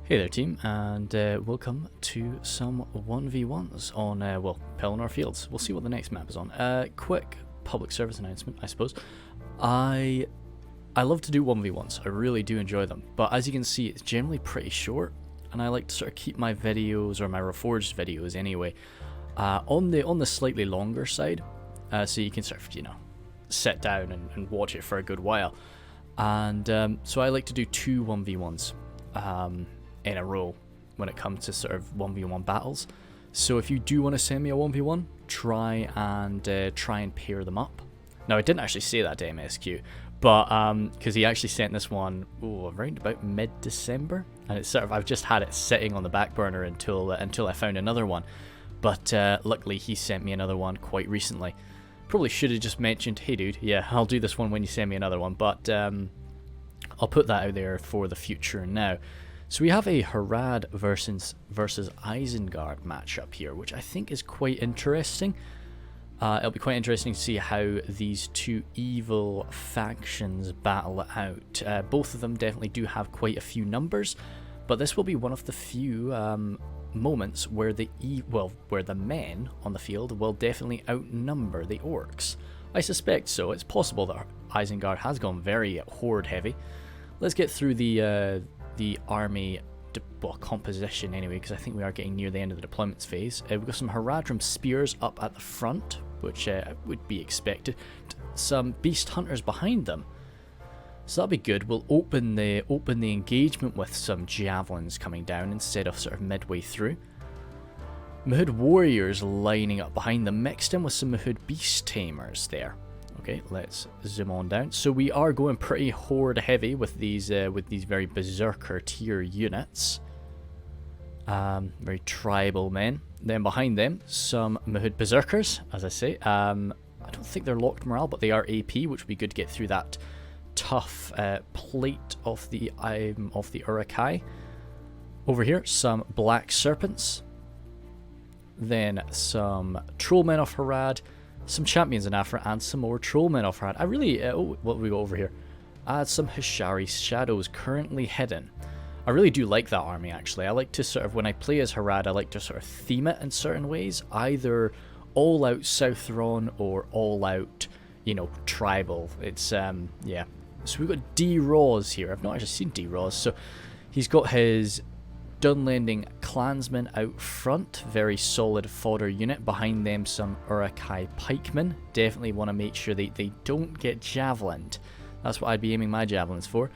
Hey there team, and welcome to some 1v1s on, Pelennor Fields. We'll see what the next map is on. Quick public service announcement, I suppose. I love to do 1v1s, I really do enjoy them, but as you can see it's generally pretty short, and I like to sort of keep my videos, or my Reforged videos anyway, on the slightly longer side, so you can sort of, sit down and watch it for a good while. And so I like to do two 1v1s. In a row when it comes to sort of 1v1 battles. So if you do want to send me a 1v1, try and pair them up. Now I didn't actually say that to MSQ, but because he actually sent this one around about mid-December, and it's sort of, I've just had it sitting on the back burner until I found another one. But luckily he sent me another one quite recently. Probably should have just mentioned, hey dude, yeah, I'll do this one when you send me another one, but I'll put that out there for the future now. So we have a Harad versus Isengard matchup here, which I think is quite interesting. It'll be quite interesting to see how these two evil factions battle it out. Both of them definitely do have quite a few numbers, but this will be one of the few moments where the men on the field will definitely outnumber the orcs. I suspect so. It's possible that Isengard has gone very horde heavy. Let's get through the army composition anyway, because I think we are getting near the end of the deployments phase. We've got some Haradrim spears up at the front, which would be expected. Some beast hunters behind them, so that'll be good. We'll open the engagement with some javelins coming down instead of sort of midway through. Mahud warriors lining up behind them, mixed in with some Mahud beast tamers there. Okay, let's zoom on down. So we are going pretty horde heavy with these very berserker tier units. Very tribal men. Then behind them, some Mahud berserkers, as I say. I don't think they're locked morale, but they are AP, which would be good to get through that tough plate of the Urukai. Over here, some black serpents. Then some trollmen of Harad. Some champions in Afra and some more trollmen off Harad. I really, what do we got over here? Add some Hishari shadows currently hidden. I really do like that army actually. I like to sort of, when I play as Harad, I like to sort of theme it in certain ways. Either all out South Rhun or all out, tribal. It's, yeah. So we've got D-Roz here. I've not actually seen D-Roz. So he's got his Dunlending clansmen out front, very solid fodder unit. Behind them some Urukai pikemen. Definitely want to make sure they don't get javelined. That's what I'd be aiming my javelins for.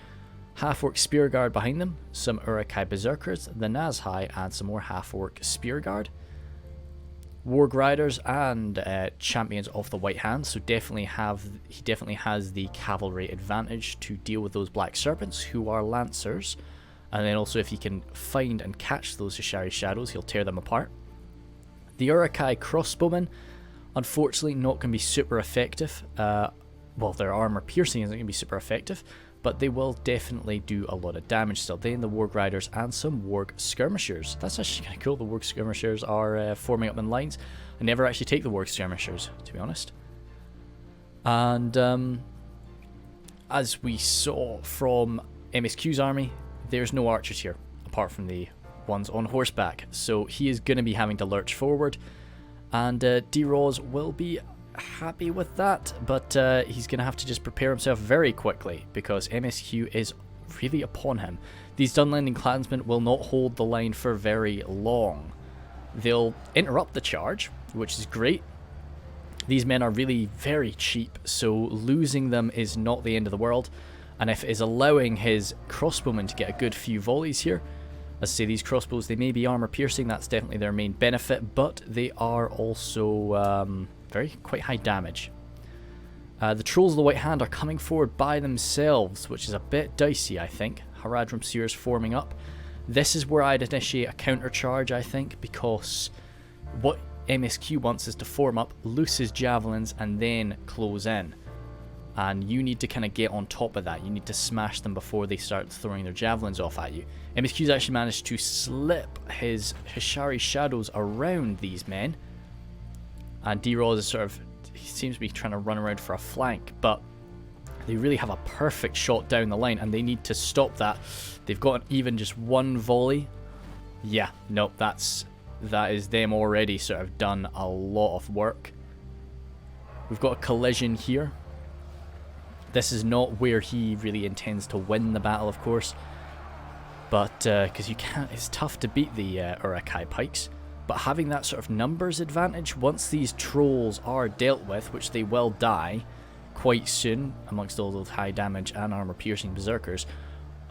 Half-orc spear guard behind them, some Urukai berserkers, the Nazhai, and some more half-orc spear guard. Warg riders and champions of the White Hand, so he definitely has the cavalry advantage to deal with those black serpents who are lancers. And then also if he can find and catch those Hishari shadows, he'll tear them apart. The Urukai crossbowmen, unfortunately not going to be super effective. Well, their armor piercing isn't going to be super effective, but they will definitely do a lot of damage still. Then the Warg riders and some Warg skirmishers. That's actually kind of cool. The Warg skirmishers are forming up in lines. I never actually take the Warg skirmishers, to be honest. And as we saw from MSQ's army, there's no archers here, apart from the ones on horseback. So he is going to be having to lurch forward. And D-Roz will be happy with that, but he's going to have to just prepare himself very quickly, because MSQ is really upon him. These Dunlending clansmen will not hold the line for very long. They'll interrupt the charge, which is great. These men are really very cheap, so losing them is not the end of the world. And if it is allowing his crossbowmen to get a good few volleys here, let's say these crossbows, they may be armor piercing, that's definitely their main benefit, but they are also quite high damage. The Trolls of the White Hand are coming forward by themselves, which is a bit dicey, I think. Haradrim Seers forming up. This is where I'd initiate a counter charge, I think, because what MSQ wants is to form up, loose his javelins, and then close in. And you need to kind of get on top of that. You need to smash them before they start throwing their javelins off at you. MSQ's actually managed to slip his Hishari shadows around these men. And D-Roz is sort of, he seems to be trying to run around for a flank, but They really have a perfect shot down the line, and they need to stop that. They've got even just one volley. Yeah, nope, that is them already sort of done a lot of work. We've got a collision here. This is not where he really intends to win the battle, of course. But, because you can't, it's tough to beat the Uruk-hai pikes. But having that sort of numbers advantage, once these trolls are dealt with, which they will die quite soon, amongst all those high damage and armor piercing berserkers,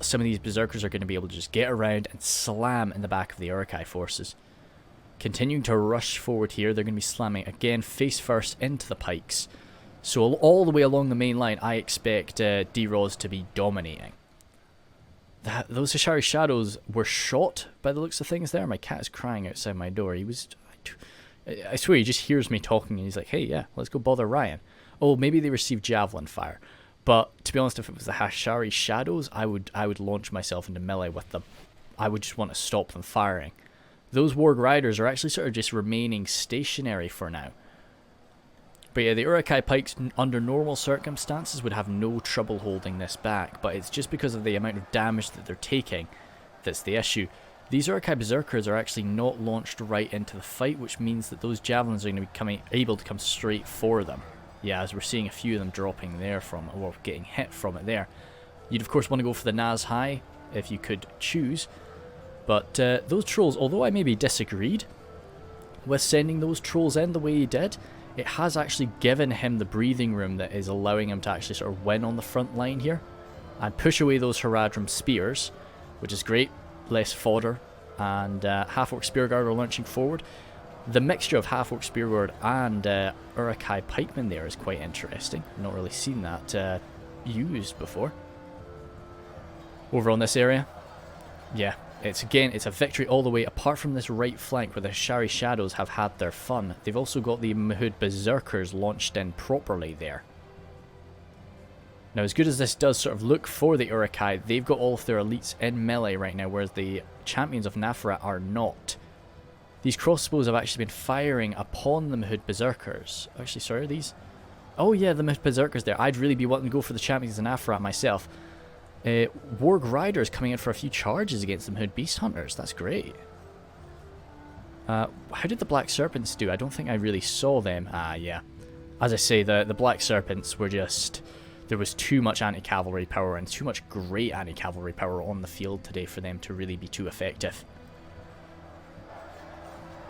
some of these berserkers are going to be able to just get around and slam in the back of the Uruk-hai forces. Continuing to rush forward here, they're going to be slamming again face first into the pikes. So all the way along the main line, I expect D-Roz to be dominating. Those Hishari Shadows were shot by the looks of things there. My cat is crying outside my door. I swear he just hears me talking and he's like, hey, yeah, let's go bother Ryan. Oh, maybe they received javelin fire. But to be honest, if it was the Hishari Shadows, I would launch myself into melee with them. I would just want to stop them firing. Those Warg Riders are actually sort of just remaining stationary for now. But yeah, the Uruk-hai pikes under normal circumstances would have no trouble holding this back, but it's just because of the amount of damage that they're taking that's the issue. These Uruk-hai berserkers are actually not launched right into the fight, which means that those javelins are going to be able to come straight for them. Yeah, as we're seeing a few of them dropping there from, or getting hit from it there. You'd of course want to go for the Naz High if you could choose. But those trolls, although I maybe disagreed with sending those trolls in the way he did, it has actually given him the breathing room that is allowing him to actually sort of win on the front line here. And push away those Haradrim spears, which is great. Less fodder. And Half-Orc Spearguard are launching forward. The mixture of Half-Orc Spearguard and Uruk-hai pikemen there is quite interesting. I've not really seen that used before. Over on this area, yeah, it's a victory all the way, apart from this right flank where the Hishari Shadows have had their fun. They've also got the Mahud Berserkers launched in properly there. Now, as good as this does sort of look for the Uruk-hai, they've got all of their elites in melee right now, whereas the champions of Nafarat are not. These crossbows have actually been firing upon the Mahud Berserkers. Actually, sorry, are these? Oh yeah, the Mahud Berserkers there. I'd really be wanting to go for the champions of Nafarat myself. Warg Riders coming in for a few charges against the Mahud Beast Hunters. That's great. How did the Black Serpents do? I don't think I really saw them. Ah, yeah. As I say, the Black Serpents were just... There was too much anti-cavalry power and too much great anti-cavalry power on the field today for them to really be too effective.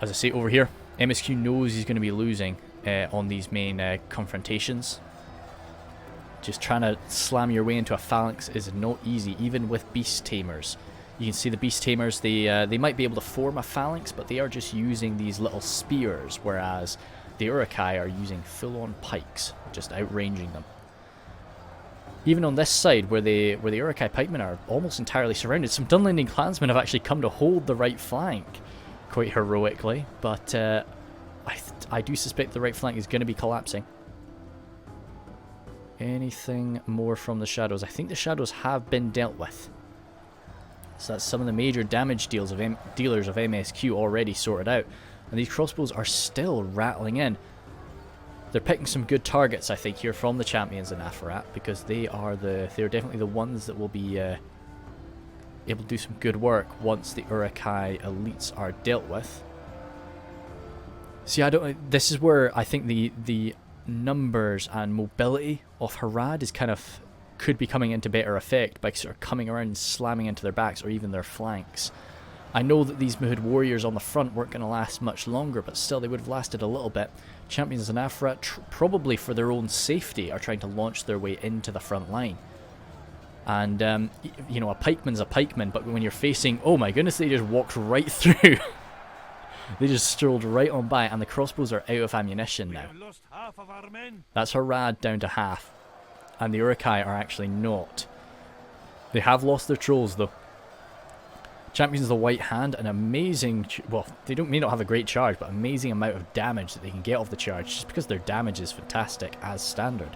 As I say over here, MSQ knows he's going to be losing on these main confrontations. Just trying to slam your way into a phalanx is not easy, even with Beast Tamers. You can see the Beast Tamers, they might be able to form a phalanx, but they are just using these little spears, whereas the Uruk-hai are using full-on pikes, just outranging them. Even on this side, where the Uruk-hai pikemen are almost entirely surrounded, some Dunlending clansmen have actually come to hold the right flank quite heroically, but I do suspect the right flank is going to be collapsing. Anything more from the Shadows? I think the Shadows have been dealt with. So that's some of the major damage dealers of MSQ already sorted out. And these crossbows are still rattling in. They're picking some good targets, I think, here from the champions in Nafarat, because they're definitely the ones that will be able to do some good work once the Uruk-hai elites are dealt with. See, this is where I think the numbers and mobility of Harad is could be coming into better effect by sort of coming around and slamming into their backs or even their flanks. I know that these Mahud warriors on the front weren't going to last much longer, but still they would have lasted a little bit. Champions of Nafarat, probably for their own safety, are trying to launch their way into the front line. And, you know, a pikeman's a pikeman, but when you're facing... Oh my goodness, they just walked right through. They just strolled right on by, and the crossbows are out of ammunition now. That's Harad down to half. And the Uruk-hai are actually not. They have lost their trolls, though. Champions of the White Hand, an amazing... Well, they may not have a great charge, but amazing amount of damage that they can get off the charge, just because their damage is fantastic as standard.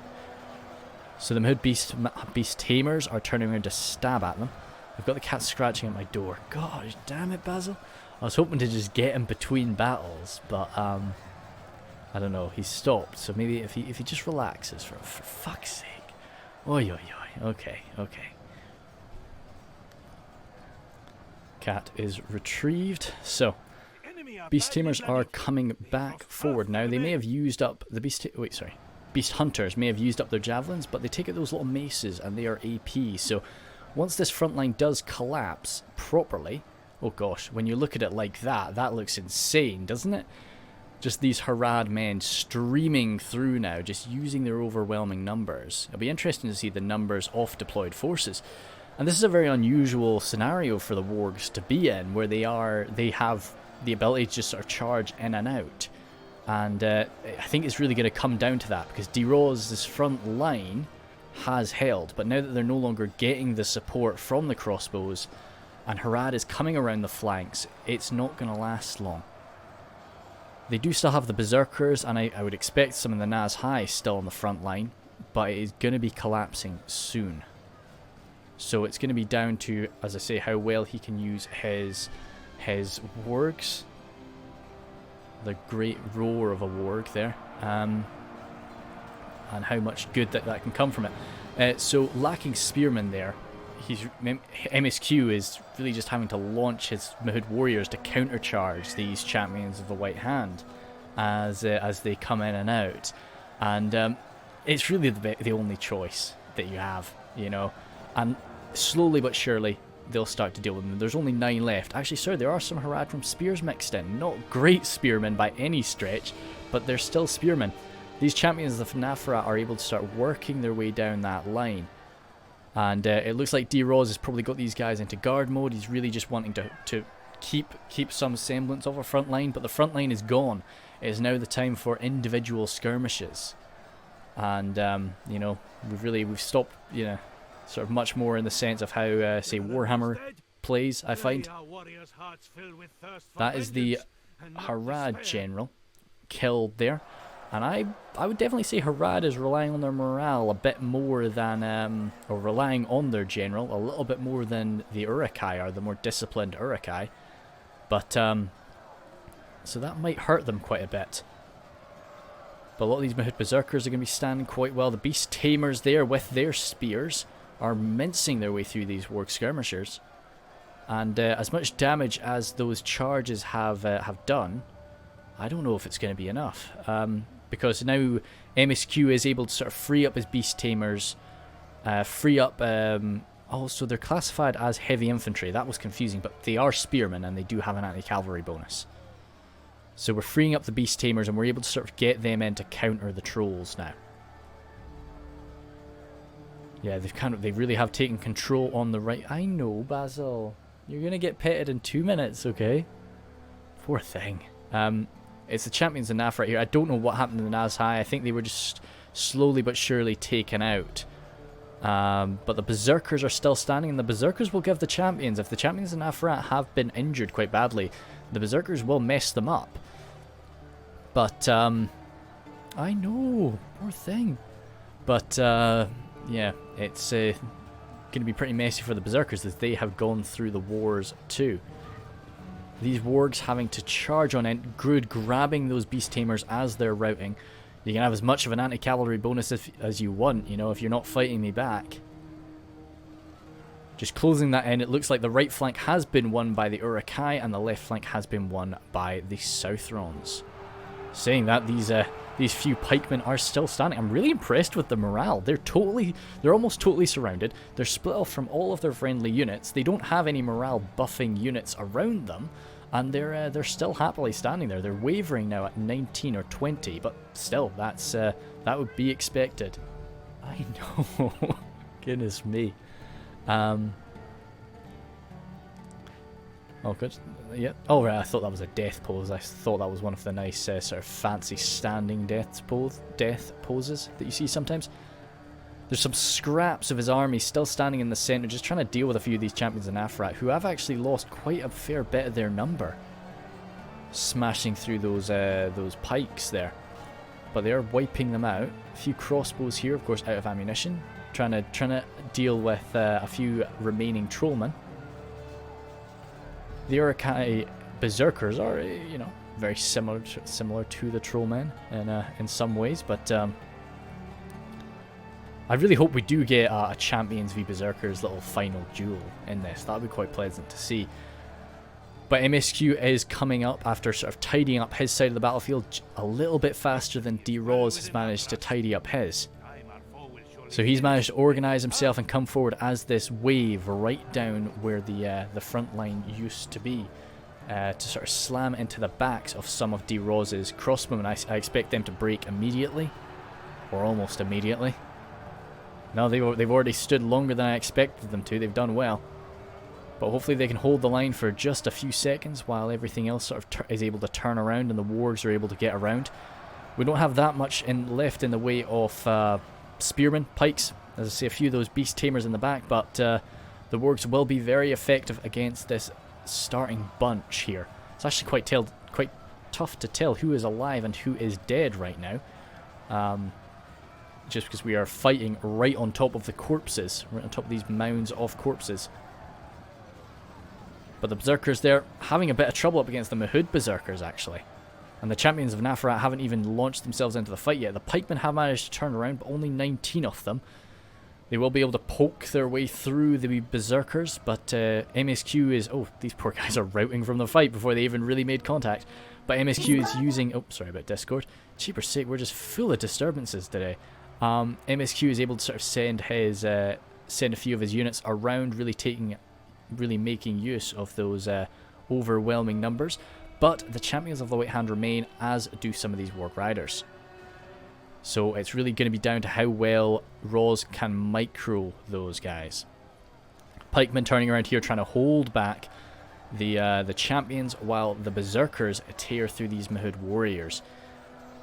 So the Mahud Beast Tamers are turning around to stab at them. I've got the cat scratching at my door. God damn it, Basil. I was hoping to just get him between battles, but I don't know. He's stopped, so maybe if he just relaxes for fuck's sake. Oi, oi, oi. Okay, okay. Cat is retrieved. So, Beast Tamers are coming back forward now. They may have used up the Beast Hunters may have used up their javelins, but they take out those little maces and they are AP. So, once this front line does collapse properly, oh gosh, when you look at it like that, that looks insane, doesn't it? Just these Harad men streaming through now, just using their overwhelming numbers. It'll be interesting to see the numbers of deployed forces. And this is a very unusual scenario for the wargs to be in, where they have the ability to just sort of charge in and out. And I think it's really going to come down to that, because Rhudaur's front line has held, but now that they're no longer getting the support from the crossbows, and Harad is coming around the flanks, it's not going to last long. They do still have the Berserkers, and I would expect some of the Naz High still on the front line, but it is going to be collapsing soon. So it's going to be down to, as I say, how well he can use his wargs. The great roar of a warg there. And how much good that can come from it. So lacking Spearmen there, MSQ is really just having to launch his Mahud warriors to countercharge these champions of the White Hand as they come in and out. And it's really the only choice that you have, you know. And slowly but surely, they'll start to deal with them. There's only 9 left. Actually, sorry, there are some Harad from Spears mixed in. Not great spearmen by any stretch, but they're still spearmen. These champions of Nafarat are able to start working their way down that line. And it looks like D-Roz has probably got these guys into guard mode. He's really just wanting to keep some semblance of a front line, but the front line is gone. It is now the time for individual skirmishes. And, you know, we've stopped, you know, sort of much more in the sense of how, say, Warhammer plays, I find. That is the Harad general killed there. And I would definitely say Harad is relying on their morale a bit more than, or relying on their general a little bit more than the Uruk-hai are, the more disciplined Uruk-hai. But, so that might hurt them quite a bit. But a lot of these Mahud Berserkers are going to be standing quite well. The Beast Tamers there with their spears are mincing their way through these Warg Skirmishers. And as much damage as those charges have done, I don't know if it's going to be enough. Because now MSQ is able to sort of free up his Beast Tamers, free up... so they're classified as heavy infantry. That was confusing, but they are spearmen and they do have an anti-cavalry bonus. So we're freeing up the Beast Tamers and we're able to sort of get them in to counter the Trolls now. Yeah, they really have taken control on the right. I know, Basil. You're going to get petted in 2 minutes, okay? Poor thing. It's the champions of Naf right here. I don't know what happened to the Naz High. I think they were just slowly but surely taken out. But the Berserkers are still standing, and the Berserkers will give the champions. If the champions of Nafarat have been injured quite badly, the Berserkers will mess them up. But, I know, poor thing. But, yeah, it's going to be pretty messy for the Berserkers as they have gone through the wars too. These wargs having to charge on in, Grud grabbing those Beast Tamers as they're routing. You can have as much of an anti-cavalry bonus as you want, you know, if you're not fighting me back. Just closing that in, it looks like the right flank has been won by the Uruk-hai and the left flank has been won by the Southrons. Saying that, these few pikemen are still standing. I'm really impressed with the morale. They're almost totally surrounded. They're split off from all of their friendly units. They don't have any morale buffing units around them. And they're still happily standing there. They're wavering now at 19 or 20, but still, that would be expected. I know. Goodness me. Oh, good. Yeah. Oh, right. I thought that was a death pose. I thought that was one of the nice sort of fancy standing death poses that you see sometimes. There's some scraps of his army still standing in the centre, just trying to deal with a few of these champions in Nafarat, who have actually lost quite a fair bit of their number, smashing through those pikes there. But they are wiping them out. A few crossbows here, of course, out of ammunition, trying to deal with a few remaining trollmen. The Uruk-hai Berserkers are, you know, very similar to the trollmen in some ways, but I really hope we do get a Champions v Berserkers little final duel in this. That would be quite pleasant to see. But MSQ is coming up after sort of tidying up his side of the battlefield a little bit faster than D. Roz has managed to tidy up his. So he's managed to organise himself and come forward as this wave right down where the front line used to be, to sort of slam into the backs of some of D. Roz's crossbowmen. I expect them to break immediately, or almost immediately. No, they've already stood longer than I expected them to. They've done well. But hopefully they can hold the line for just a few seconds while everything else sort of is able to turn around and the wargs are able to get around. We don't have that much left in the way of spearmen, pikes. As I say, a few of those beast tamers in the back, but the wargs will be very effective against this starting bunch here. It's actually quite tough to tell who is alive and who is dead right now. Just because we are fighting right on top of the corpses, right on top of these mounds of corpses. But the Berserkers there having a bit of trouble up against the Mahud Berserkers, actually. And the Champions of Nafarat haven't even launched themselves into the fight yet. The pikemen have managed to turn around, but only 19 of them. They will be able to poke their way through the Berserkers, but MSQ is... Oh, these poor guys are routing from the fight before they even really made contact. But MSQ is using... Oh, sorry about Discord. Cheaper's sake, we're just full of disturbances today. MSQ is able to sort of send a few of his units around, really making use of those overwhelming numbers. But the Champions of the White Hand remain, as do some of these Warg Riders. So it's really going to be down to how well Roz can micro those guys. Pikemen turning around here trying to hold back the Champions while the Berserkers tear through these Mahud warriors.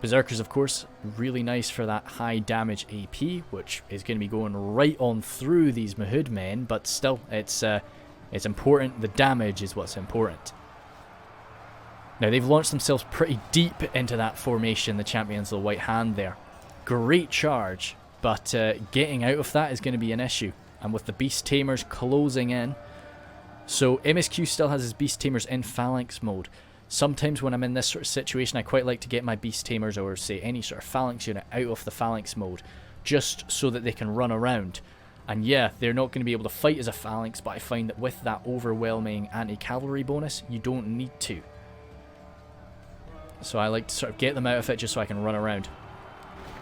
Berserkers, of course, really nice for that high damage AP, which is going to be going right on through these Mahud men, but still, it's important. The damage is what's important. Now, they've launched themselves pretty deep into that formation, the Champions of the White Hand there. Great charge, but getting out of that is going to be an issue. And with the Beast Tamers closing in, so MSQ still has his Beast Tamers in Phalanx mode. Sometimes when I'm in this sort of situation, I quite like to get my Beast Tamers, or say any sort of Phalanx unit, out of the Phalanx mode, just so that they can run around. And yeah, they're not going to be able to fight as a Phalanx, but I find that with that overwhelming anti-cavalry bonus, you don't need to. So I like to sort of get them out of it just so I can run around.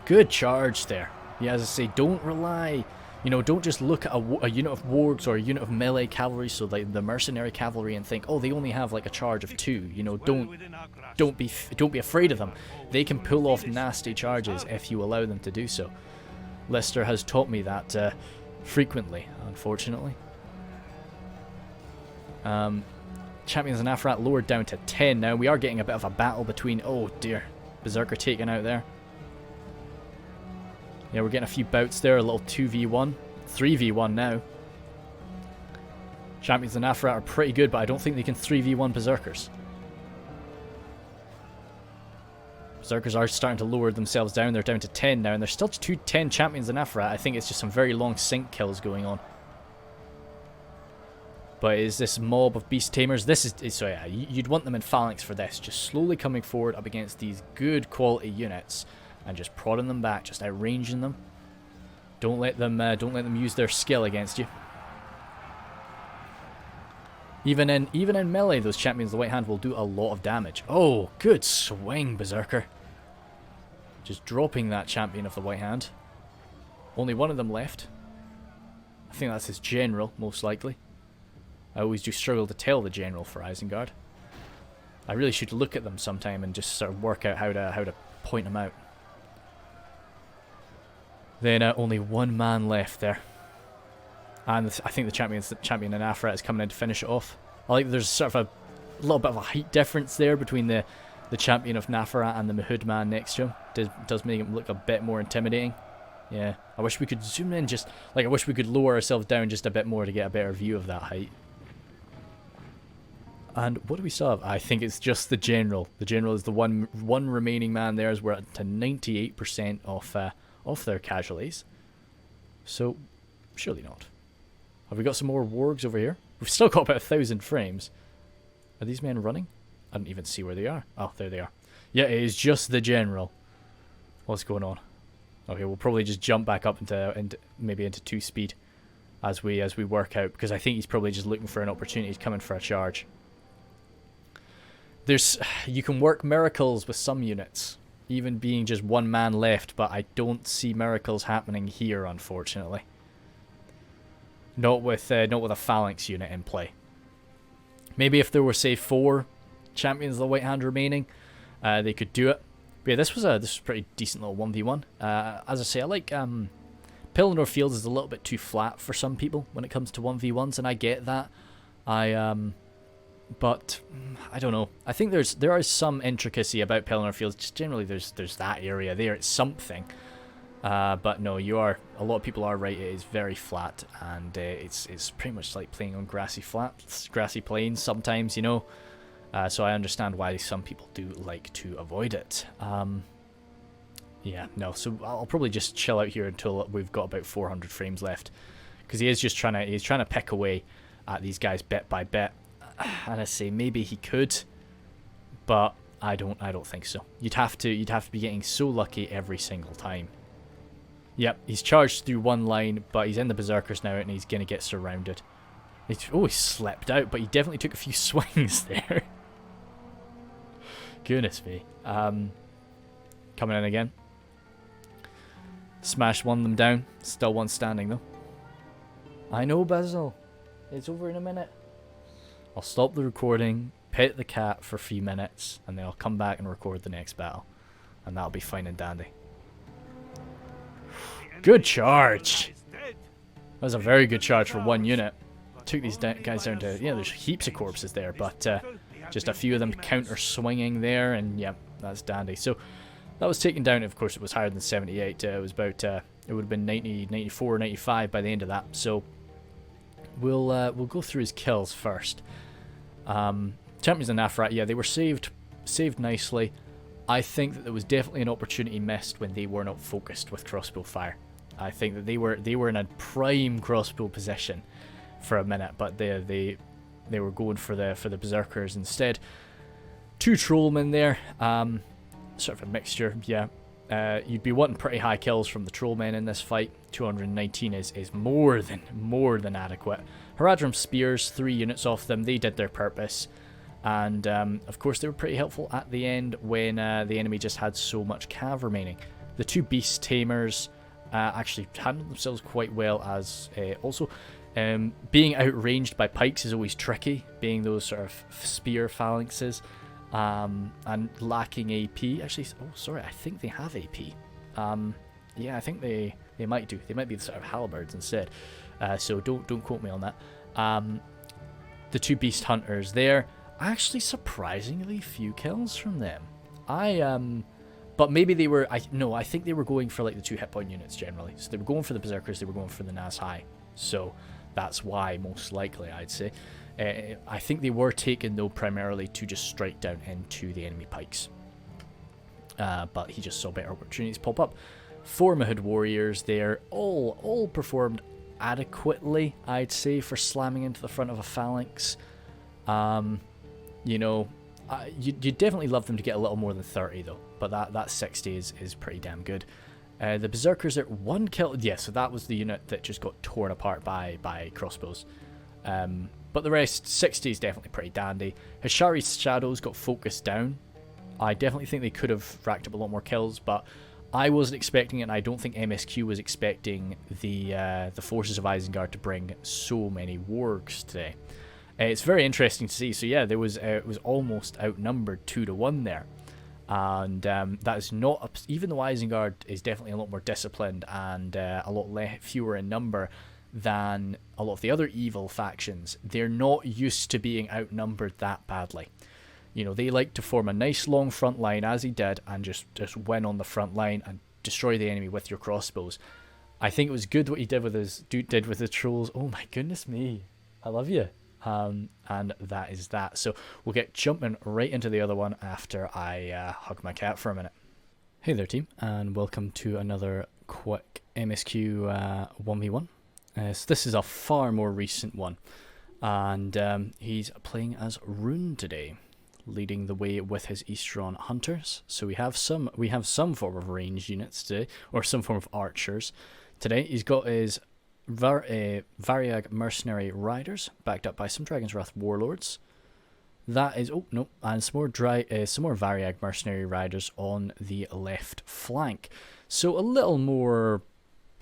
Good charge there. Yeah, as I say, don't rely... You know, don't just look at a unit of wargs or a unit of melee cavalry, so like the mercenary cavalry, and think, oh, they only have like a charge of 2. You know, don't be afraid of them. They can pull off nasty charges if you allow them to do so. Lister has taught me that frequently, unfortunately. Champions of Nafarat lowered down to 10 now. We are getting a bit of a battle between... Oh dear, Berserker taken out there. Yeah, we're getting a few bouts there, a little 2v1, 3v1 now. Champions of Nafarat are pretty good, but I don't think they can 3v1 Berserkers. Berserkers are starting to lower themselves down. They're down to 10 now, and there's still 10 Champions of Nafarat. I think it's just some very long sync kills going on. But is this mob of Beast Tamers? This is so yeah, you'd want them in Phalanx for this. Just slowly coming forward up against these good quality units. And just prodding them back, just outranging them. Don't let them use their skill against you. Even in melee, those Champions of the White Hand will do a lot of damage. Oh, good swing, Berserker. Just dropping that Champion of the White Hand. Only one of them left. I think that's his general, most likely. I always do struggle to tell the general for Isengard. I really should look at them sometime and just sort of work out how to point them out. Then only one man left there. And I think the champion in Nafarat is coming in to finish it off. I like there's sort of a little bit of a height difference there between the champion of Nafarat and the Mahud man next to him. Does make him look a bit more intimidating. Yeah, I wish we could zoom in just... Like, I wish we could lower ourselves down just a bit more to get a better view of that height. And what do we still have? I think it's just the general. The general is the one remaining man there, as we're at to 98% off their casualties. So, surely not. Have we got some more wargs over here? We've still got about 1,000 frames. Are these men running? I don't even see where they are. Oh, there they are. Yeah, it is just the general. What's going on? Okay, we'll probably just jump back up into maybe into 2 speed as we work out, because I think he's probably just looking for an opportunity. He's coming for a charge. You can work miracles with some units, even being just 1 man left, but I don't see miracles happening here, unfortunately. Not with a phalanx unit in play. Maybe if there were, say, 4 champions of the White Hand remaining, they could do it. But yeah, this was a pretty decent little 1v1. As I say, I like Pelennor Fields is a little bit too flat for some people when it comes to 1v1s, and I get that. But I don't know. I think there is some intricacy about Pelennor Fields. Just generally, there's that area there. It's something. But no, a lot of people are right. It is very flat, and it's pretty much like playing on grassy plains sometimes, you know. So I understand why some people do like to avoid it. Yeah, no. So I'll probably just chill out here until we've got about 400 frames left, because he's trying to pick away at these guys bit by bit. And I say maybe he could, but I don't think so. You'd have to be getting so lucky every single time. Yep, he's charged through 1 line, but he's in the berserkers now, and he's gonna get surrounded. He slept out, but he definitely took a few swings there. Goodness me. Coming in again. Smashed one of them down. Still one standing though. I know, Basil. It's over in a minute. I'll stop the recording, pet the cat for a few minutes, and then I'll come back and record the next battle. And that'll be fine and dandy. Good charge! That was a very good charge for 1 unit. Took these guys down to... Yeah, there's heaps of corpses there, but just a few of them counter-swinging there, and yeah, that's dandy. So that was taken down. Of course, it was higher than 78. It was about... it would have been 90, 94, 95 by the end of that. So we'll go through his kills first. Champions and Nafrat, yeah, they were saved nicely. I think that there was definitely an opportunity missed when they were not focused with crossbow fire. I think that they were in a prime crossbow position for a minute, but they were going for the berserkers instead. 2 trollmen there, sort of a mixture. Yeah, you'd be wanting pretty high kills from the trollmen in this fight. 219 is more than adequate. Haradrim spears, 3 units off them. They did their purpose. And, of course, they were pretty helpful at the end when the enemy just had so much cav remaining. The 2 beast tamers actually handled themselves quite well, as also being outranged by pikes is always tricky, being those sort of spear phalanxes, and lacking AP. Actually, oh, sorry, I think they have AP. Yeah, I think they might do. They might be the sort of halberds instead. So don't quote me on that. The 2 beast hunters there. Actually, surprisingly few kills from them. But maybe they were... I think they were going for like the 2 hit point units generally. So they were going for the berserkers, they were going for the Naz High. So that's why, most likely, I'd say. I think they were taken, though, primarily to just strike down into the enemy pikes. But he just saw better opportunities pop up. 4 Mahud warriors there, all performed adequately, I'd say, for slamming into the front of a phalanx. You know, you definitely love them to get a little more than 30 though, but that 60 is pretty damn good. The berserkers are 1 kill. Yeah, so that was the unit that just got torn apart by crossbows. But the rest, 60 is definitely pretty dandy. Hishari's shadows got focused down. I definitely think they could have racked up a lot more kills, but I wasn't expecting it, and I don't think MSQ was expecting the forces of Isengard to bring so many wargs today. It's very interesting to see. So yeah, it was almost outnumbered 2-1 there, and that is not, even though Isengard is definitely a lot more disciplined and a lot fewer in number than a lot of the other evil factions. They're not used to being outnumbered that badly. You know, they like to form a nice long front line, as he did, and just win on the front line and destroy the enemy with your crossbows. I think it was good what he did with the trolls. Oh my goodness me, I love you. And that is that. So we'll get jumping right into the other one after I hug my cat for a minute. Hey there, team, and welcome to another quick MSQ 1v1. So this is a far more recent one, and he's playing as Rhun today. leading the way with his Eastron hunters. So we have some form of ranged units today, or some form of archers today. He's got his Variag mercenary riders, backed up by some Dragon's Wrath warlords. That is and some more Variag mercenary riders on the left flank. So a little more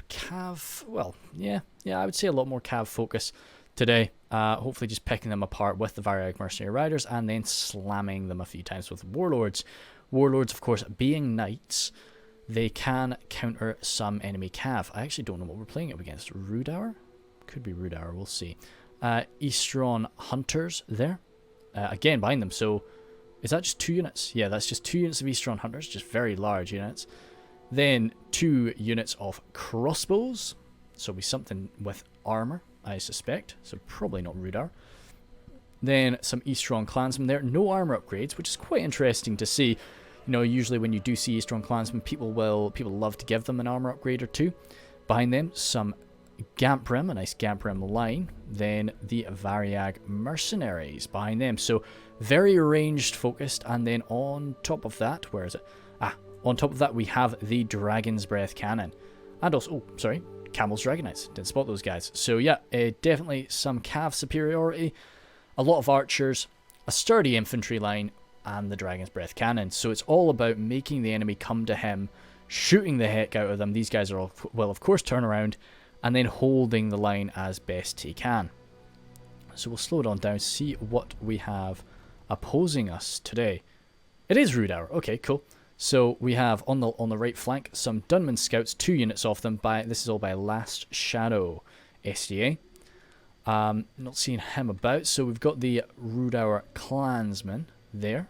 cav. Well, yeah, I would say a lot more cav focus today. Hopefully just picking them apart with the Variag mercenary riders and then slamming them a few times with warlords. Warlords, of course, being knights, they can counter some enemy cav. I actually don't know what we're playing up against. Rhudaur? Could be Rhudaur, we'll see. Eastron hunters there. Again, behind them. So, is that just 2 units? Yeah, that's just 2 units of Eastron hunters. Just very large units. Then 2 units of crossbows. So, it'll be something with armor, I suspect. So, probably not Rhudaur. Then some Eastron clansmen there. No armor upgrades, which is quite interesting to see. You know, usually when you do see Eastron clansmen, people love to give them an armor upgrade or 2. Behind them, some Gamprim, a nice Gamprim line. Then the Variag mercenaries behind them. So very ranged focused. And then on top of that, where is it? On top of that, we have the Dragon's Breath cannon. And also, Camel's Dragonites. Didn't spot those guys. So yeah, definitely some cav superiority. A lot of archers, a sturdy infantry line, and the Dragon's Breath cannon. So it's all about making the enemy come to him, shooting the heck out of them. These guys will of course turn around, and then holding the line as best he can. So we'll slow it on down, see what we have opposing us today. It is Rhudaur. Okay, cool. So we have on the right flank some Dunman Scouts, 2 units of them. This is all by Last Shadow SDA. Not seeing him about. So we've got the Rhudaur clansmen there.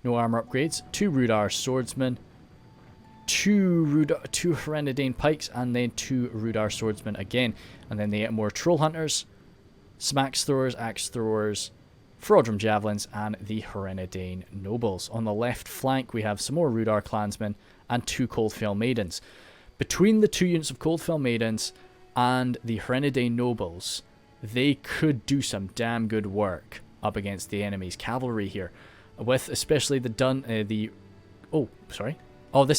No armor upgrades. 2 Rhudaur swordsmen. 2 Herenidane pikes, and then 2 Rhudaur swordsmen again. And then they get more troll hunters, some axe throwers, Frodrum javelins, and the Herenidane nobles. On the left flank, we have some more Rhudaur clansmen and 2 Coldfell maidens. Between the 2 units of Coldfell maidens and the Herenidane nobles, they could do some damn good work up against the enemy's cavalry here, with especially this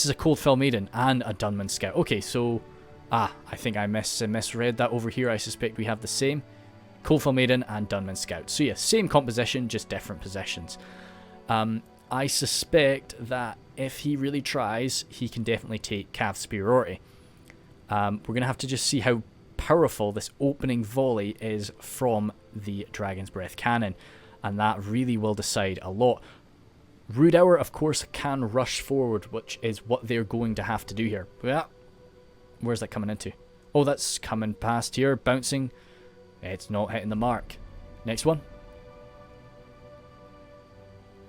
is a Coldfell maiden and a Dunman scout. Okay, so I think I misread that over here. I suspect we have the same Coldfell maiden and Dunman scout. So yeah, same composition, just different positions. I suspect that if he really tries, he can definitely take cav superiority. We're going to have to just see how powerful this opening volley is from the Dragon's Breath cannon, and that really will decide a lot. Rhudaur, of course, can rush forward, which is what they're going to have to do here. Yeah. Where's that coming into? Oh, that's coming past here, bouncing. It's not hitting the mark. Next one.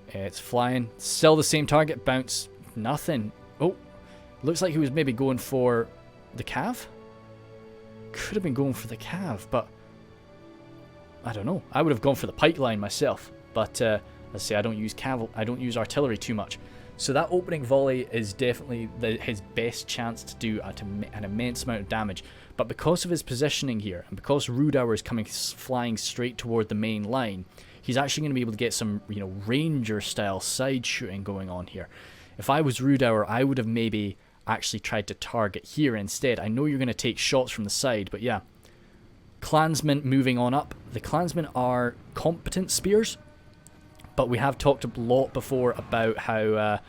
It's flying. Still the same target. Bounce. Nothing. Oh, looks like he was maybe going for the cav. Could have been going for the cav, but I don't know. I would have gone for the pike line myself, but let's say I don't use artillery too much. So that opening volley is definitely his best chance to do an immense amount of damage. But because of his positioning here, and because Rhudaur is flying straight toward the main line, he's actually going to be able to get some, ranger style side shooting going on here. If I was Rhudaur, I would have maybe actually tried to target here instead. I know you're going to take shots from the side, but yeah. Clansmen moving on up. The clansmen are competent spears, but we have talked a lot before about how a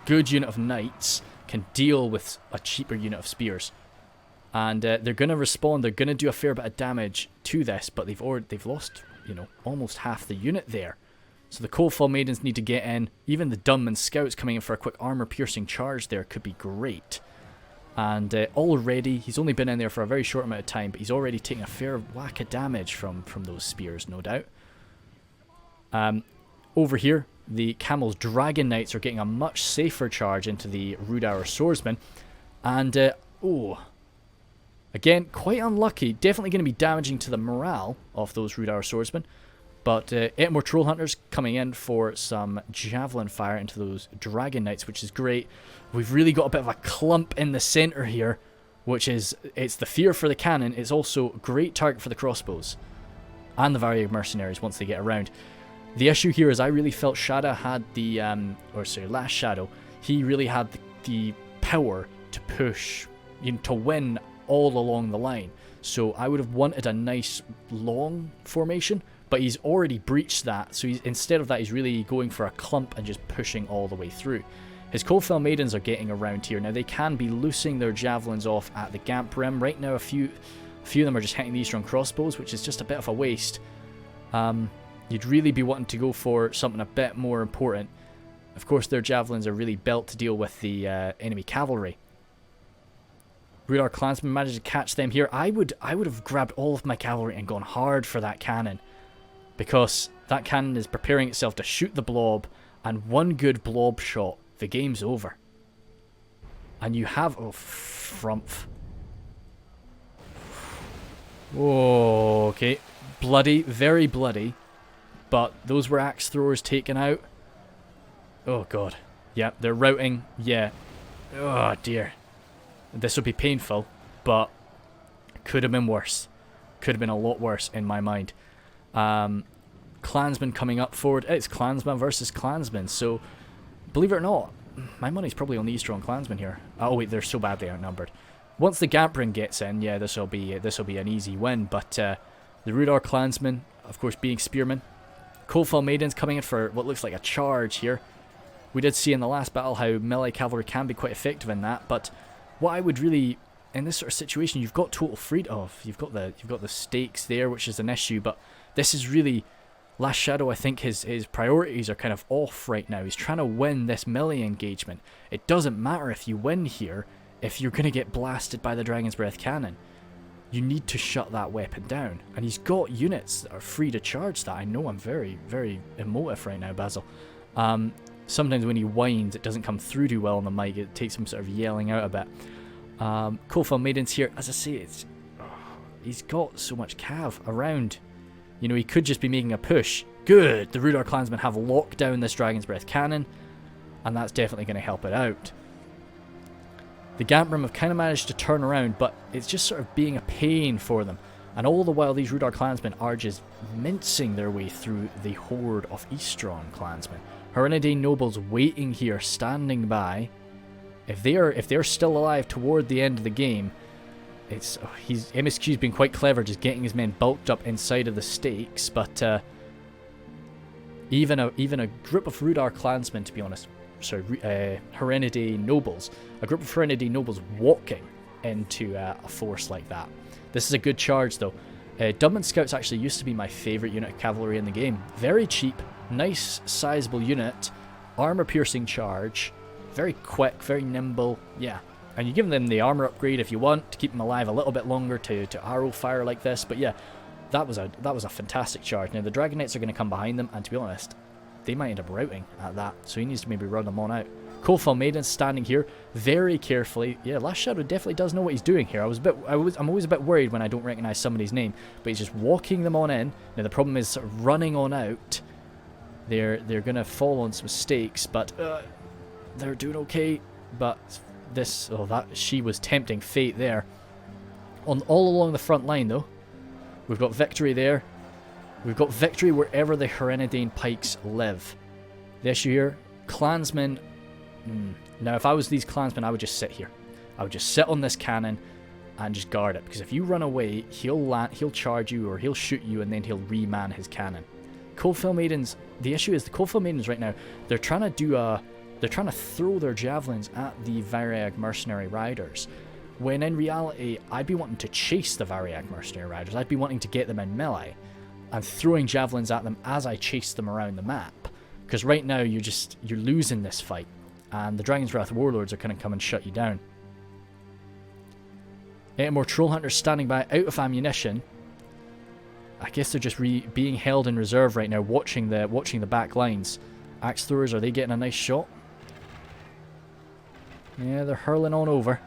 good unit of knights can deal with a cheaper unit of spears. And they're going to respond. They're going to do a fair bit of damage to this, but they've lost, almost half the unit there. So the Coldfell Maidens need to get in. Even the Dunman Scouts coming in for a quick armor-piercing charge there could be great. And already, he's only been in there for a very short amount of time, but he's already taking a fair whack of damage from those spears, no doubt. Over here, the Camel's Dragon Knights are getting a much safer charge into the Rhudaur Swordsmen. And, again, quite unlucky. Definitely going to be damaging to the morale of those Rhudaur Swordsmen. But 8 more Troll Hunters coming in for some Javelin fire into those Dragon Knights, which is great. We've really got a bit of a clump in the centre here, which is, it's the fear for the cannon. It's also a great target for the crossbows and the Variag Mercenaries once they get around. The issue here is I really felt Shadow had the, Last Shadow, he really had the power to push, to win all along the line. So I would have wanted a nice long formation, but he's already breached that. So instead of that, he's really going for a clump and just pushing all the way through. His Coalfell Maidens are getting around here. Now they can be loosing their javelins off at the Gamp Rim. Right now a few of them are just hitting these strong crossbows, which is just a bit of a waste. You'd really be wanting to go for something a bit more important. Of course, their javelins are really built to deal with the enemy cavalry. Rhudaur clansmen managed to catch them here. I would have grabbed all of my cavalry and gone hard for that cannon, because that cannon is preparing itself to shoot the blob, and one good blob shot, the game's over. And you have... Oh, frumph. Oh, okay. Bloody, very bloody. But those were axe throwers taken out. Oh, God. Yeah, they're routing. Yeah. Oh, dear. This would be painful, but could have been worse. Could have been a lot worse in my mind. Clansmen coming up forward. It's clansman versus clansman. So, believe it or not, my money's probably on these strong clansmen here. Oh, wait, they're so badly outnumbered. Once the Gamp Ring gets in, yeah, this will be an easy win. But the Rhudaur clansmen, of course, being spearmen. Coalfell Maidens coming in for what looks like a charge here. We did see in the last battle how melee cavalry can be quite effective in that, but what I would really, in this sort of situation, you've got total freedom. You've got the stakes there, which is an issue, but this is really Last Shadow. I think his priorities are kind of off right now. He's trying to win this melee engagement. It doesn't matter if you win here if you're going to get blasted by the Dragon's Breath cannon. You need to shut that weapon down. And he's got units that are free to charge that. I know I'm very, very emotive right now, Basil. Sometimes when he whines, it doesn't come through too well on the mic. It takes him sort of yelling out a bit. Coalfell Maidens here. As I say, he's got so much cav around. You know, he could just be making a push. Good! The Rhudaur clansmen have locked down this Dragon's Breath cannon. And that's definitely going to help it out. The Gamp Rim have kind of managed to turn around, but it's just sort of being a pain for them. And all the while, these Rhudaur clansmen are just mincing their way through the horde of Eastron clansmen. Harad nobles waiting here, standing by. If they're still alive toward the end of the game, MSQ's been quite clever, just getting his men bulked up inside of the stakes. But even a group of Rhudaur clansmen, to be honest. Harad nobles. A group of Harad nobles walking into a force like that. This is a good charge, though. Dubman Scouts actually used to be my favourite unit of cavalry in the game. Very cheap, nice, sizable unit, armour-piercing charge, very quick, very nimble, yeah. And you give them the armour upgrade if you want, to keep them alive a little bit longer to arrow fire like this, but yeah, that was a fantastic charge. Now, the Dragon Knights are going to come behind them, and to be honest, they might end up routing at that, so he needs to maybe run them on out. Coalfell Maidens standing here very carefully. Yeah, Last Shadow definitely does know what he's doing here. I'm always a bit worried when I don't recognise somebody's name, but he's just walking them on in. Now the problem is sort of running on out. They're gonna fall on some stakes, but they're doing okay. But she was tempting fate there. All along the front line though, we've got victory there. We've got victory wherever the Harad pikes live. The issue here, clansmen. Now, if I was these clansmen, I would just sit here. I would just sit on this cannon and just guard it. Because if you run away, he'll charge you or he'll shoot you and then he'll reman his cannon. Coalfell Maidens, the issue is the Coalfell Maidens right now, they're trying to throw their javelins at the Variag mercenary riders. When in reality, I'd be wanting to chase the Variag mercenary riders. I'd be wanting to get them in melee and throwing javelins at them as I chase them around the map. Because right now, you're losing this fight. And the Dragon's Wrath Warlords are going to come and shut you down. 8 more Troll Hunters standing by, out of ammunition. I guess they're just being held in reserve right now, watching the back lines. Axe Throwers, are they getting a nice shot? Yeah, they're hurling on over.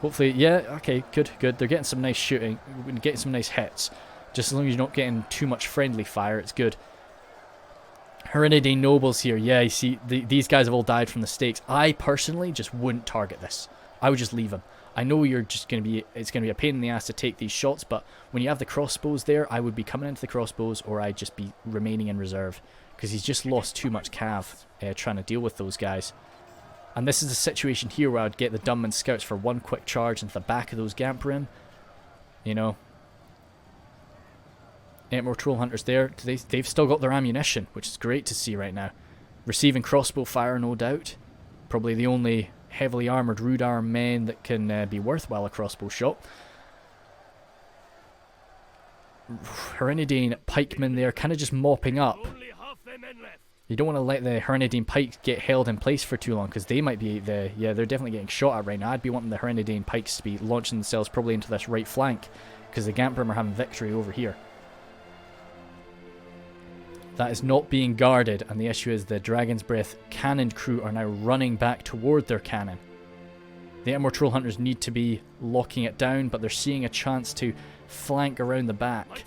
Hopefully, yeah, okay, good. They're getting some nice shooting, getting some nice hits. Just as long as you're not getting too much friendly fire, it's good. Harad nobles here. Yeah, you see, these guys have all died from the stakes. I personally just wouldn't target this. I would just leave them. I know you're just going to be, it's going to be a pain in the ass to take these shots, but when you have the crossbows there, I would be coming into the crossbows, or I'd just be remaining in reserve, because he's just lost too much cav trying to deal with those guys. And this is a situation here where I'd get the Dunman scouts for one quick charge into the back of those Gamp Rim. You know, 8 more Troll Hunters there. They've still got their ammunition, which is great to see right now. Receiving crossbow fire, no doubt. Probably the only heavily armoured Rhudaur men that can be worthwhile a crossbow shot. Herenidine pikemen there, kind of just mopping up. You don't want to let the Herenidine pikes get held in place for too long, because they might be yeah, they're definitely getting shot at right now. I'd be wanting the Herenidine pikes to be launching themselves probably into this right flank, because the Gamprim are having victory over here. That is not being guarded, and the issue is the Dragon's Breath cannon crew are now running back toward their cannon. The Emor Troll Hunters need to be locking it down, but they're seeing a chance to flank around the back.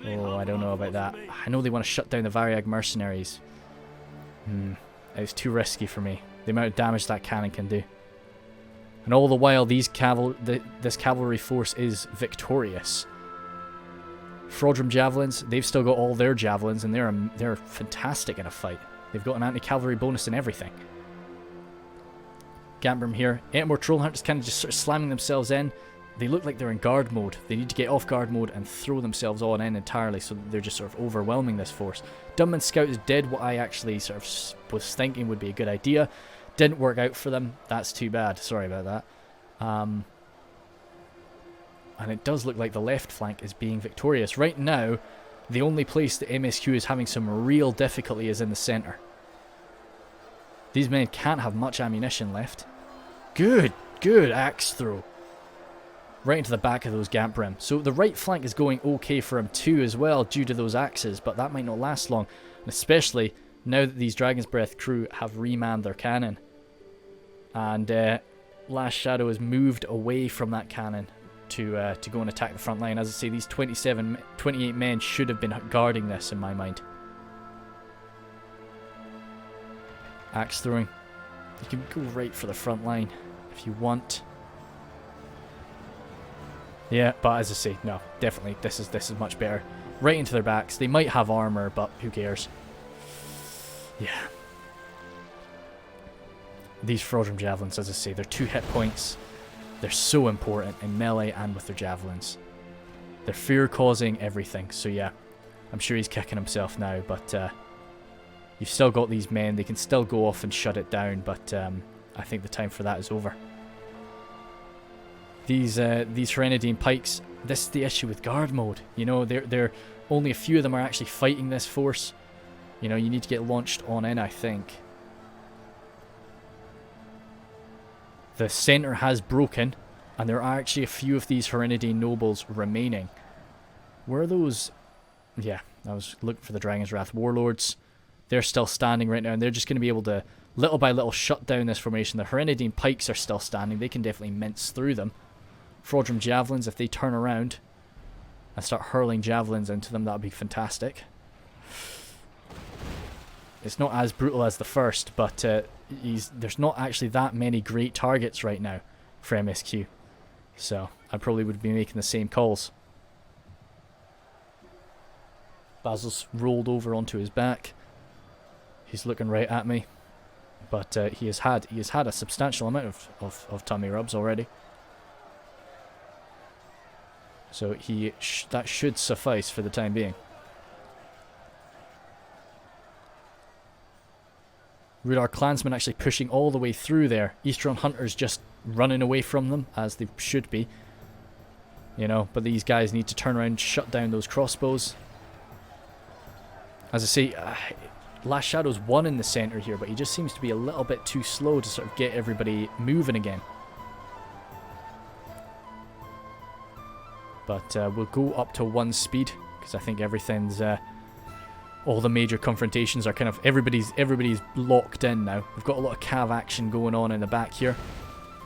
Oh, I don't know about that. I know they want to shut down the Variag mercenaries. It's too risky for me. The amount of damage that cannon can do. And all the while, this cavalry force is victorious. Frodrum javelins, they've still got all their javelins, and they're fantastic in a fight. They've got an anti-cavalry bonus and everything. Gambrim here. 8 more Troll Hunters kind of just sort of slamming themselves in. They look like they're in guard mode. They need to get off guard mode and throw themselves on in entirely, so that they're just sort of overwhelming this force. Dunman Scouts did what I actually sort of was thinking would be a good idea. Didn't work out for them. That's too bad. Sorry about that. And it does look like the left flank is being victorious. Right now, the only place that MSQ is having some real difficulty is in the centre. These men can't have much ammunition left. Good axe throw. Right into the back of those Gamp Rim. So the right flank is going okay for him too as well, due to those axes, but that might not last long. And especially now that these Dragon's Breath crew have remanned their cannon. And Last Shadow has moved away from that cannon to go and attack the front line. As I say, these 28 men should have been guarding this in my mind. Axe throwing. You can go right for the front line if you want. Yeah, but as I say, no, definitely this is much better. Right into their backs. They might have armor, but who cares? Yeah. These Frodrum javelins, as I say, they're 2 hit points. They're so important in melee and with their javelins. They're fear-causing everything. So yeah, I'm sure he's kicking himself now, but you've still got these men. They can still go off and shut it down, but I think the time for that is over. These Herenidine pikes, this is the issue with guard mode. You know, they're only a few of them are actually fighting this force. You know, you need to get launched on in, I think. The centre has broken, and there are actually a few of these Herenidine nobles remaining. Were those... Yeah, I was looking for the Dragon's Wrath warlords. They're still standing right now, and they're just going to be able to, little by little, shut down this formation. The Herenidine pikes are still standing. They can definitely mince through them. Frodrum javelins, if they turn around and start hurling javelins into them, that would be fantastic. It's not as brutal as the first, but there's not actually that many great targets right now for MSQ. So I probably would be making the same calls. Basil's rolled over onto his back. He's looking right at me. But he has had a substantial amount of tummy rubs already. So that should suffice for the time being. Rhudaur clansmen actually pushing all the way through there. Eastron hunters just running away from them, as they should be. You know, but these guys need to turn around and shut down those crossbows. As I say, Last Shadow's won in the centre here, but he just seems to be a little bit too slow to sort of get everybody moving again. But we'll go up to 1 speed, because I think everything's... all the major confrontations are kind of... Everybody's locked in now. We've got a lot of cav action going on in the back here,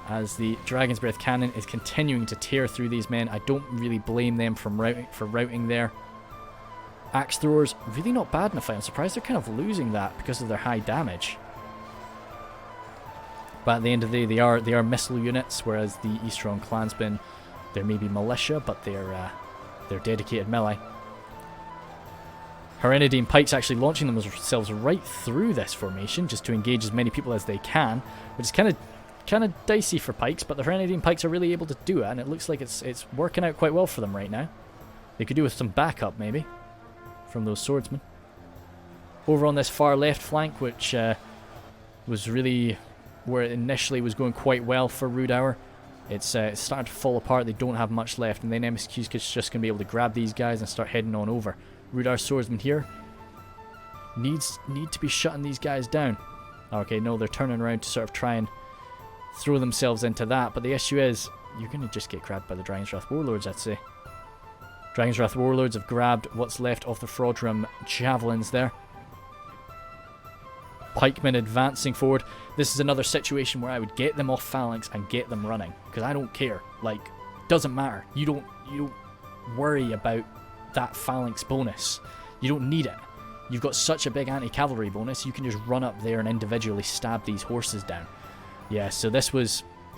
as the Dragon's Breath cannon is continuing to tear through these men. I don't really blame them for routing there. Axe throwers, really not bad in the fight. I'm surprised they're kind of losing that because of their high damage. But at the end of the day, they are missile units, whereas the Eastron Clansmen, they're maybe militia, but they're dedicated melee. Herenadine Pikes actually launching themselves right through this formation just to engage as many people as they can, which is kind of dicey for Pikes, but the Herenadine Pikes are really able to do it, and it looks like it's working out quite well for them right now. They could do with some backup maybe from those swordsmen. Over on this far left flank, which was really where it initially was going quite well for Rhudaur, it's starting to fall apart. They don't have much left, and then MSQ's just going to be able to grab these guys and start heading on over. Rhudaur swordsman here need to be shutting these guys down. Okay, no, they're turning around to sort of try and throw themselves into that, but the issue is you're going to just get grabbed by the Dragon's Wrath Warlords, I'd say. Dragon's Wrath Warlords have grabbed what's left of the Frodrum javelins there. Pikemen advancing forward. This is another situation where I would get them off phalanx and get them running, because I don't care. Like, doesn't matter. You don't worry about that phalanx bonus. You don't need it. You've got such a big anti-cavalry bonus, you can just run up there and individually stab these horses down. Yeah, so it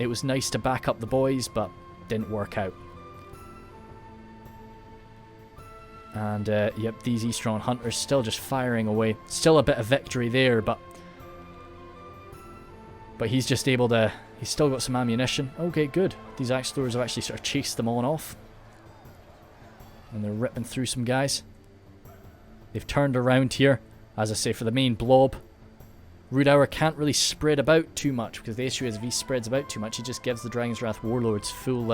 was nice to back up the boys, but didn't work out. And yep, these Eastron hunters still just firing away. Still a bit of victory there, but he's just able to, he's still got some ammunition. Okay, good. These axe throwers have actually sort of chased them on off. And they're ripping through some guys. They've turned around here, as I say, for the main blob. Rhudaur can't really spread about too much, because the issue is if he spreads about too much, he just gives the Dragon's Wrath Warlords full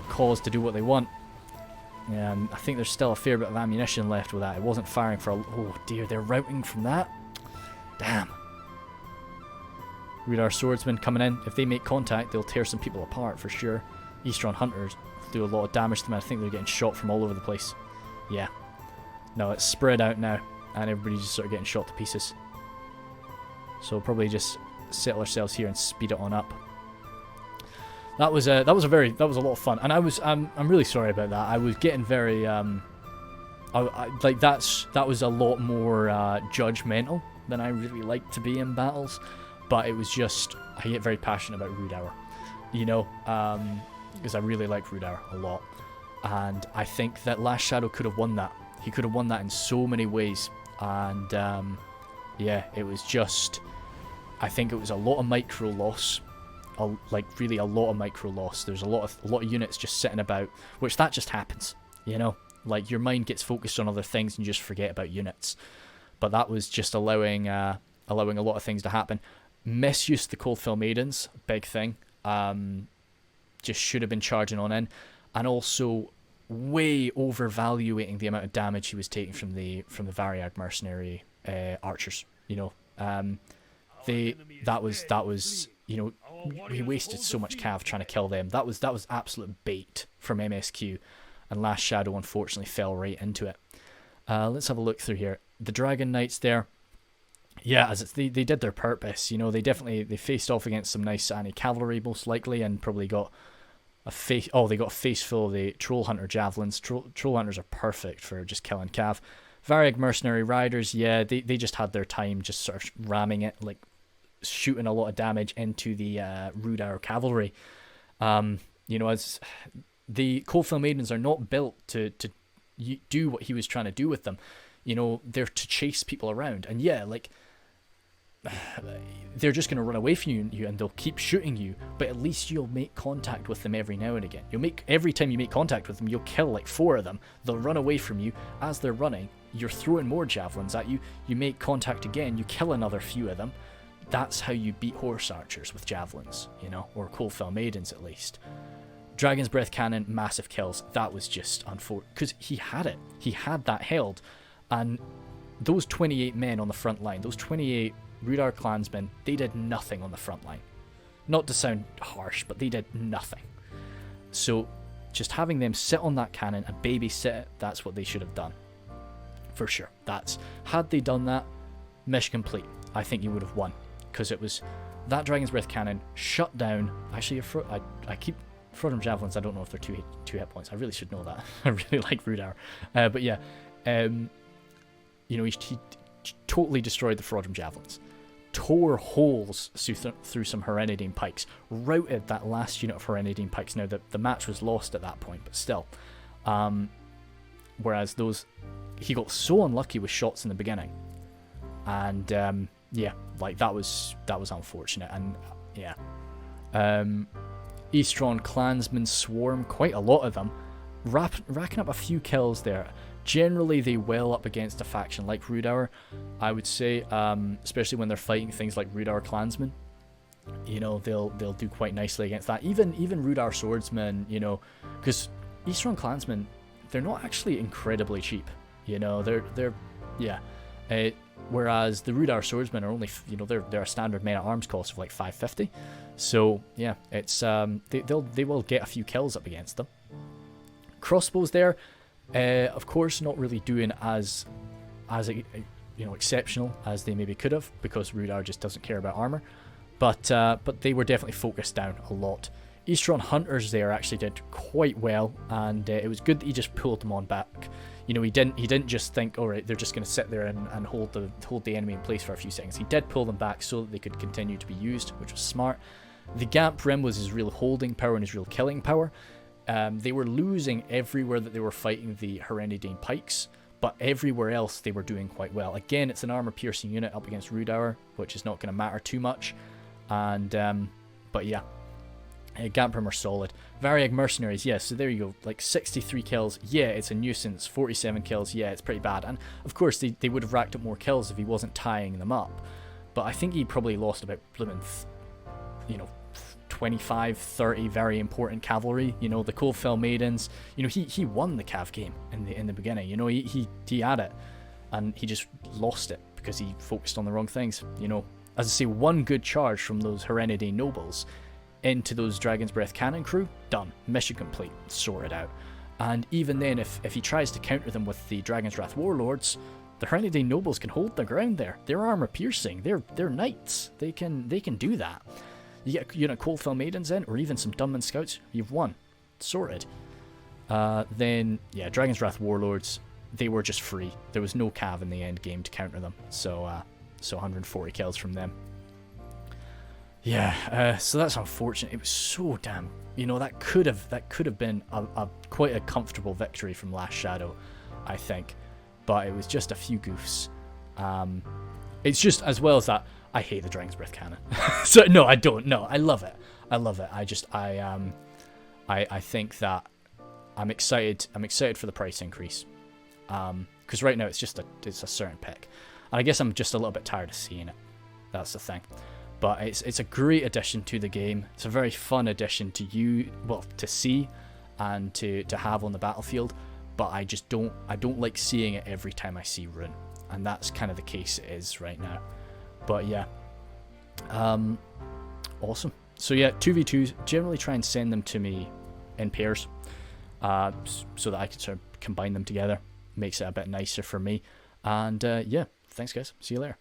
cause to do what they want. I think there's still a fair bit of ammunition left with that. It wasn't firing for oh dear, they're routing from that? Damn. Rhudaur swordsmen coming in. If they make contact, they'll tear some people apart for sure. Eastron hunters do a lot of damage to them. I think they're getting shot from all over the place. Yeah. No, it's spread out now, and everybody's just sort of getting shot to pieces. So we'll probably just settle ourselves here and speed it on up. That was a lot of fun, and I'm really sorry about that. I was getting very that was a lot more judgmental than I really like to be in battles, but it was just I get very passionate about Rhudaur, you know, because I really like Rhudaur a lot, and I think that Last Shadow could have won that. He could have won that in so many ways, and yeah, it was just I think it was a lot of micro loss. Like really a lot of micro loss. There's a lot of units just sitting about, which that just happens, you know. Like your mind gets focused on other things and you just forget about units. But that was just allowing a lot of things to happen. Misuse the Coldfell Maidens, big thing. Just should have been charging on in, and also way overvaluating the amount of damage he was taking from the Variag mercenary archers. You know, that was. You know, he wasted so much cav trying to kill them. That was absolute bait from MSQ, and Last Shadow unfortunately fell right into it. Let's have a look through here. The Dragon Knights there, yeah, as they did their purpose. You know, they faced off against some nice anti-cavalry most likely, and probably got a face. Oh, they got a face full of the Troll Hunter javelins. Troll Hunters are perfect for just killing cav. Variag mercenary riders, yeah, they just had their time just sort of ramming it, like shooting a lot of damage into the Rhudaur cavalry. You know, as the Coldfell Maidens are not built to do what he was trying to do with them. You know, they're to chase people around, and yeah, like they're just going to run away from you and they'll keep shooting you, but at least you'll make contact with them every now and again. Every time you make contact with them, you'll kill like 4 of them. They'll run away from you. As they're running, you're throwing more javelins at you. You make contact again, you kill another few of them. That's how you beat horse archers, with javelins, you know, or Coldfell Maidens at least. Dragon's Breath Cannon, massive kills. That was just unfortunate, because he had it. He had that held, and those 28 men on the front line, those 28 Rhudaur clansmen, they did nothing on the front line. Not to sound harsh, but they did nothing. So just having them sit on that cannon and babysit it, that's what they should have done. For sure. Had they done that, mission complete. I think you would have won. Because it was that Dragon's Breath Cannon shut down. Actually, I keep Frodrum Javelins. I don't know if they're two hit points. I really should know that. I really like Rhudaur. But yeah, you know, he totally destroyed the Frodrum Javelins. tore holes through some Herenadine pikes, routed that last unit of Herenadine pikes. Now, the match was lost at that point, but still. Whereas he got so unlucky with shots in the beginning. And, yeah, like, that was unfortunate. And, yeah. Eastron Clansmen swarm, quite a lot of them, racking up a few kills there. Generally, they well up against a faction like Rhudaur, I would say, especially when they're fighting things like Rhudaur Clansmen. You know, they'll do quite nicely against that. Even Rhudaur Swordsmen, you know, because Eastron Clansmen, they're not actually incredibly cheap. You know, they're yeah. Whereas the Rhudaur Swordsmen are only, you know, they're a standard men-at-arms cost of like 550. So yeah, it's they will get a few kills up against them. Crossbows there. Of course, not really doing as exceptional as they maybe could have, because Rhudaur just doesn't care about armor. But they were definitely focused down a lot. Eastron Hunters there actually did quite well, and it was good that he just pulled them on back. You know, he didn't just think, all right, they're just going to sit there and hold the enemy in place for a few seconds. He did pull them back so that they could continue to be used, which was smart. The Gamp Rim was his real holding power and his real killing power. They were losing everywhere that they were fighting the Herenadine pikes, but everywhere else they were doing quite well. Again, it's an armor-piercing unit up against Rhudaur, which is not going to matter too much. And but yeah, Gamprim are solid. Variag Mercenaries, yes, so there you go, like 63 kills, yeah, it's a nuisance. 47 kills, yeah, it's pretty bad. And of course, they would have racked up more kills if he wasn't tying them up. But I think he probably lost about, 25, 30 very important cavalry. You know, the Coldfell Maidens, you know, he won the cav game in the beginning. You know, he had it, and he just lost it because he focused on the wrong things. You know, as I say, one good charge from those Herenadine nobles into those Dragon's Breath cannon crew, done, mission complete, sorted out. And even then, if he tries to counter them with the Dragon's Wrath warlords, the Herenadine nobles can hold their ground there. They're armor piercing. They're knights. They can do that. You get, you know, Coldfell Maidens in, or even some Dunman Scouts, you've won. Sorted. Then, yeah, Dragon's Wrath Warlords, they were just free. There was no cav in the end game to counter them. So 140 kills from them. Yeah, so that's unfortunate. It was so damn, you know, that could have been a quite a comfortable victory from Last Shadow, I think. But it was just a few goofs. It's just, as well as that, I hate the Dragon's Breath cannon. So no, I don't. No, I love it. I think that I'm excited for the price increase. Because right now it's a certain pick, and I guess I'm just a little bit tired of seeing it. That's the thing. But it's a great addition to the game. It's a very fun addition to see and to have on the battlefield. But I don't like seeing it every time I see Rhun, and that's kind of the case it is right now. But yeah, awesome. So yeah, 2v2s, generally try and send them to me in pairs, so that I can sort of combine them together. Makes it a bit nicer for me. And yeah, thanks guys, see you later.